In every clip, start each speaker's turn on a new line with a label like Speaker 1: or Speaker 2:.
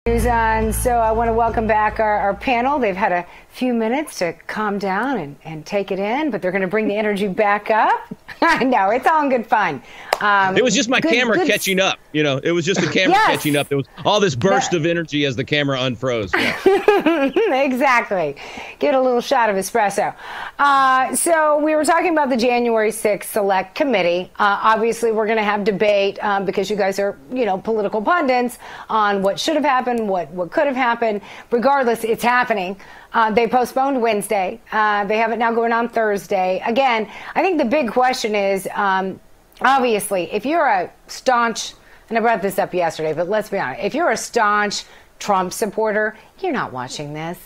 Speaker 1: And so I want to welcome back our panel. They've had a few minutes to calm down and take it in, but they're going to bring the energy back up. I know, it's all in good fun.
Speaker 2: It was just my camera catching up. You know, it was just the camera catching up. There was all this burst of energy as the camera unfroze. Yeah.
Speaker 1: Exactly. Get a little shot of espresso. So we were talking about the January 6th Select Committee. Obviously, we're going to have debate because you guys are, political pundits on what should have happened, what could have happened. Regardless, it's happening. They postponed Wednesday. They have it now going on Thursday. Again, I think the big question is, obviously, if you're a staunch, and I brought this up yesterday, but let's be honest, if you're a staunch Trump supporter, you're not watching this.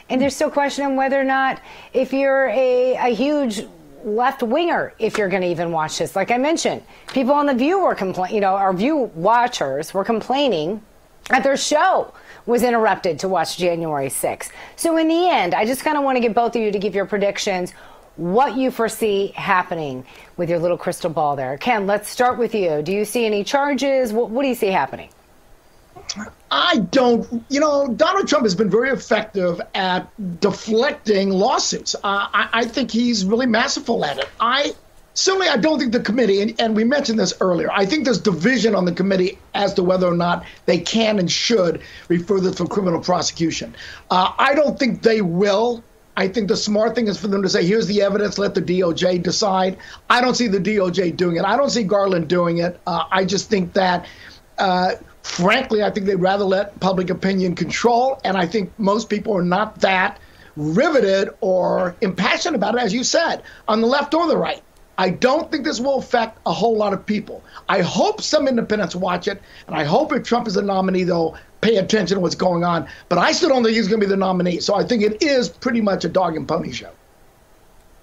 Speaker 1: And there's still questioning whether or not, if you're a huge left-winger, if you're going to even watch this. Like I mentioned, people on The View were complaining, our View watchers were complaining that their show was interrupted to watch January 6th. So in the end, I just kind of want to get both of you to give your predictions, what you foresee happening with your little crystal ball there. Ken, let's start with you. Do you see any charges? What do you see happening?
Speaker 3: I don't. Donald Trump has been very effective at deflecting lawsuits. I think he's really masterful at it. I don't think the committee, and we mentioned this earlier, I think there's division on the committee as to whether or not they can and should refer this for criminal prosecution. I don't think they will. I think the smart thing is for them to say, here's the evidence, let the DOJ decide. I don't see the DOJ doing it. I don't see Garland doing it. I just think that, frankly, I think they'd rather let public opinion control. And I think most people are not that riveted or impassioned about it, as you said, on the left or the right. I don't think this will affect a whole lot of people. I hope some independents watch it, and I hope if Trump is the nominee, they'll pay attention to what's going on. But I still don't think he's going to be the nominee. So I think it is pretty much a dog and pony show.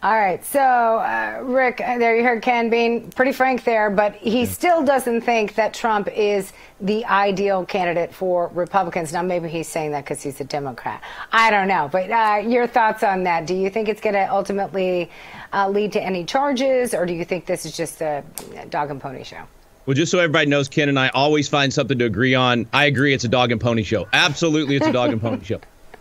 Speaker 1: All right. So, Rick, there you heard Ken being pretty frank there, but he still doesn't think that Trump is the ideal candidate for Republicans. Now, maybe he's saying that because he's a Democrat. I don't know. But your thoughts on that? Do you think it's going to ultimately lead to any charges, or do you think this is just a dog and pony show?
Speaker 2: Well, just so everybody knows, Ken and I always find something to agree on. I agree it's a dog and pony show. Absolutely, it's a dog and pony show.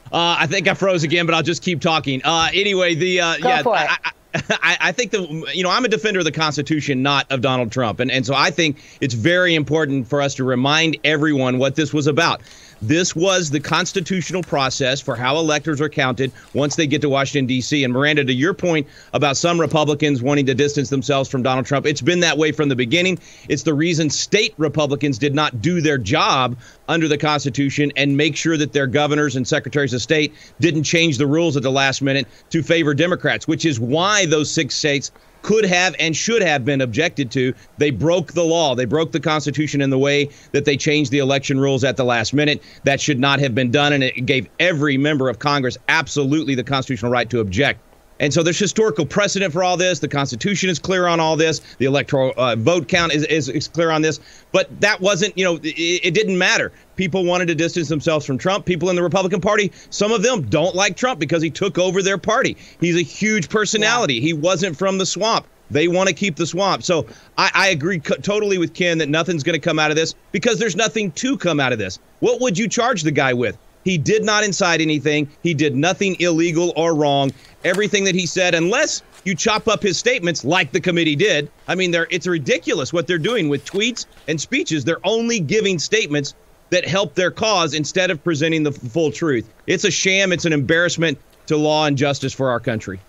Speaker 2: I think I froze again, but I'll just keep talking. Anyway, I think I'm a defender of the Constitution, not of Donald Trump. And so I think it's very important for us to remind everyone what this was about. This was the constitutional process for how electors are counted once they get to Washington, D.C. And Miranda, to your point about some Republicans wanting to distance themselves from Donald Trump, it's been that way from the beginning. It's the reason state Republicans did not do their job under the Constitution and make sure that their governors and secretaries of state didn't change the rules at the last minute to favor Democrats, which is why those 6 states could have and should have been objected to. They broke the law. They broke the Constitution in the way that they changed the election rules at the last minute. That should not have been done, and it gave every member of Congress absolutely the constitutional right to object. And so there's historical precedent for all this. The Constitution is clear on all this. The electoral vote count is clear on this. But that wasn't, it didn't matter. People wanted to distance themselves from Trump. People in the Republican Party, some of them don't like Trump because he took over their party. He's a huge personality. Yeah. He wasn't from the swamp. They want to keep the swamp. So I agree totally with Ken that nothing's going to come out of this because there's nothing to come out of this. What would you charge the guy with? He did not incite anything. He did nothing illegal or wrong. Everything that he said, unless you chop up his statements like the committee did. I mean, it's ridiculous what they're doing with tweets and speeches. They're only giving statements that help their cause instead of presenting the full truth. It's a sham. It's an embarrassment to law and justice for our country.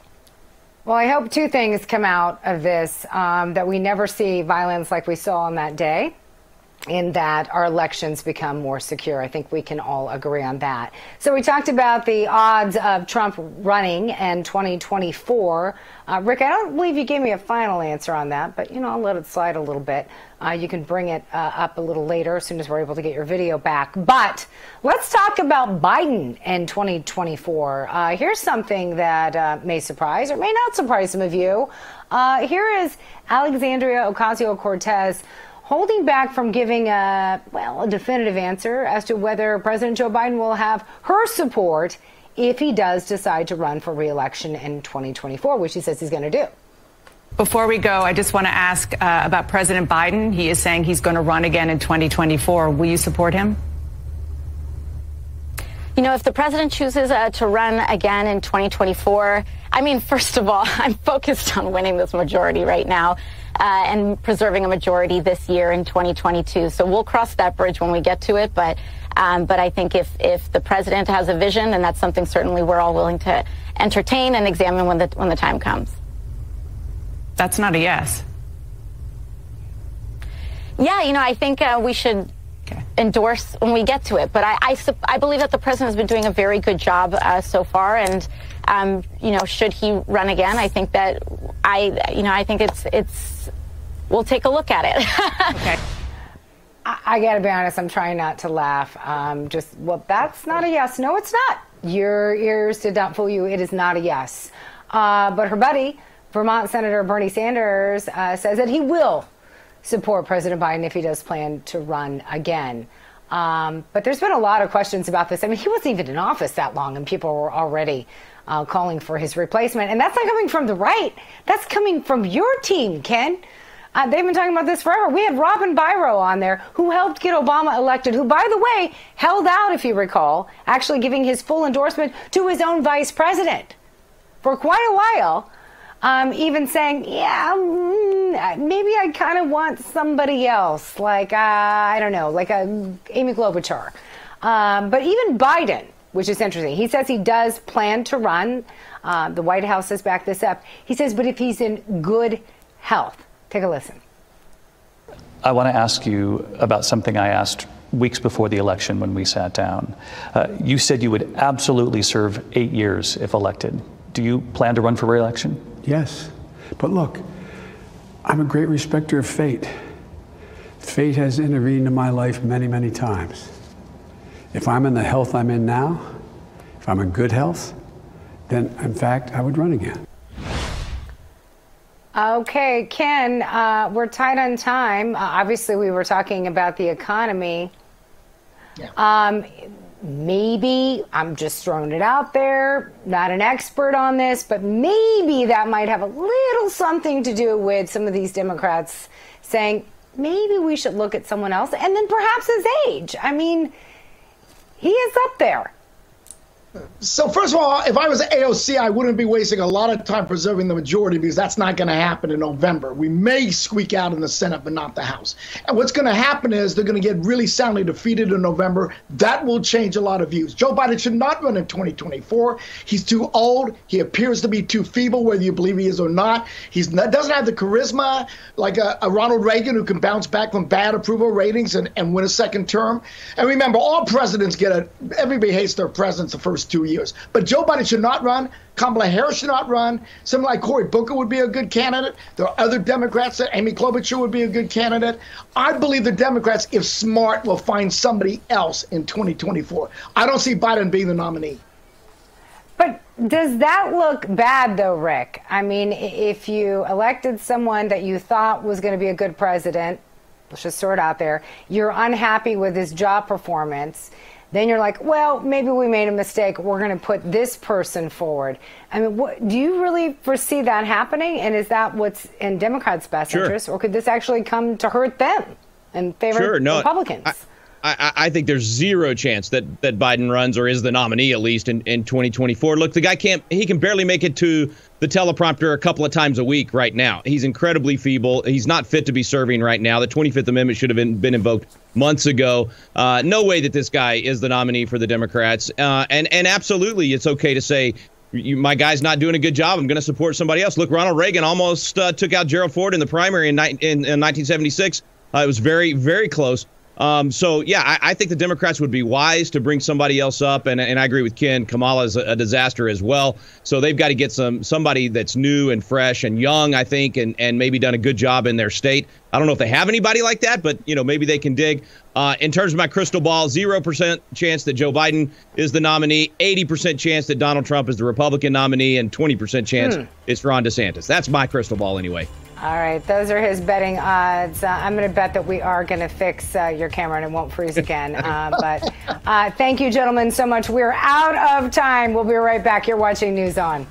Speaker 1: Well, I hope 2 things come out of this, that we never see violence like we saw on that day, in that our elections become more secure. I think we can all agree on that. So we talked about the odds of Trump running in 2024. Rick, I don't believe you gave me a final answer on that, but, I'll let it slide a little bit. You can bring it up a little later as soon as we're able to get your video back. But let's talk about Biden in 2024. Here's something that may surprise or may not surprise some of you. Here is Alexandria Ocasio-Cortez holding back from giving a definitive answer as to whether President Joe Biden will have her support if he does decide to run for re-election in 2024, which he says he's going to do.
Speaker 4: Before we go, I just want to ask about President Biden. He is saying he's going to run again in 2024. Will you support him?
Speaker 5: You know, if the president chooses to run again in 2024, I mean, first of all, I'm focused on winning this majority right now and preserving a majority this year in 2022. So we'll cross that bridge when we get to it. But I think if the president has a vision, then that's something certainly we're all willing to entertain and examine when the time comes.
Speaker 4: That's not a yes.
Speaker 5: Yeah, you know, I think we should endorse when we get to it. But I believe that the president has been doing a very good job so far. And, you know, should he run again, I think that I think it's we'll take a look at it. Okay.
Speaker 1: I got to be honest, I'm trying not to laugh. Well, that's not a yes. No, it's not. Your ears did not fool you. It is not a yes. But her buddy, Vermont Senator Bernie Sanders, says that he will support President Biden if he does plan to run again. But there's been a lot of questions about this. I mean, he wasn't even in office that long, and people were already calling for his replacement. And that's not coming from the right. That's coming from your team, Ken. They've been talking about this forever. We had Robin Biro on there, who helped get Obama elected, who, by the way, held out, if you recall, actually giving his full endorsement to his own vice president for quite a while. Even saying, yeah, maybe I kind of want somebody else, like, I don't know, like Amy Klobuchar. But even Biden, which is interesting, he says he does plan to run. The White House has backed this up. He says, but if he's in good health. Take a listen.
Speaker 6: I want to ask you about something I asked weeks before the election when we sat down. You said you would absolutely serve 8 years if elected. Do you plan to run for re-election?
Speaker 7: Yes. But look, I'm a great respecter of fate. Fate has intervened in my life many, many times. If I'm in the health I'm in now, if I'm in good health, then in fact, I would run again.
Speaker 1: Okay, Ken, we're tight on time. Obviously, we were talking about the economy. Yeah. Maybe, I'm just throwing it out there, not an expert on this, but maybe that might have a little something to do with some of these Democrats saying, maybe we should look at someone else, and then perhaps his age. I mean, he is up there.
Speaker 3: So first of all, if I was AOC, I wouldn't be wasting a lot of time preserving the majority, because that's not going to happen in November. We may squeak out in the Senate, but not the House. And what's going to happen is they're going to get really soundly defeated in November. That will change a lot of views. Joe Biden should not run in 2024. He's too old. He appears to be too feeble, whether you believe he is or not. He doesn't have the charisma like a Ronald Reagan, who can bounce back from bad approval ratings and win a second term. And remember, all presidents everybody hates their presidents the first 2 years. But Joe Biden should not run. Kamala Harris should not run. Someone like Cory Booker would be a good candidate. There are other Democrats that Amy Klobuchar would be a good candidate. I believe the Democrats, if smart, will find somebody else in 2024. I don't see Biden being the nominee.
Speaker 1: But does that look bad, though, Rick? I mean, if you elected someone that you thought was going to be a good president, let's just throw it out there, you're unhappy with his job performance, then you're like, well, maybe we made a mistake. We're going to put this person forward. I mean, do you really foresee that happening? And is that what's in Democrats' best interest? Or could this actually come to hurt them and favor Republicans?
Speaker 2: I think there's zero chance that Biden runs or is the nominee, at least in 2024. Look, the guy he can barely make it to the teleprompter a couple of times a week right now. He's incredibly feeble. He's not fit to be serving right now. The 25th Amendment should have been invoked months ago. No way that this guy is the nominee for the Democrats. And absolutely, it's okay to say, my guy's not doing a good job. I'm going to support somebody else. Look, Ronald Reagan almost took out Gerald Ford in the primary in 1976. It was very, very close. So, yeah, I think the Democrats would be wise to bring somebody else up. And I agree with Ken. Kamala is a disaster as well. So they've got to get somebody that's new and fresh and young, I think, and maybe done a good job in their state. I don't know if they have anybody like that, but, maybe they can dig. In terms of my crystal ball, 0% chance that Joe Biden is the nominee, 80% chance that Donald Trump is the Republican nominee, and 20% chance it's Ron DeSantis. That's my crystal ball anyway.
Speaker 1: All right, those are his betting odds. I'm going to bet that we are going to fix your camera and it won't freeze again. But thank you, gentlemen, so much. We're out of time. We'll be right back. You're watching News On.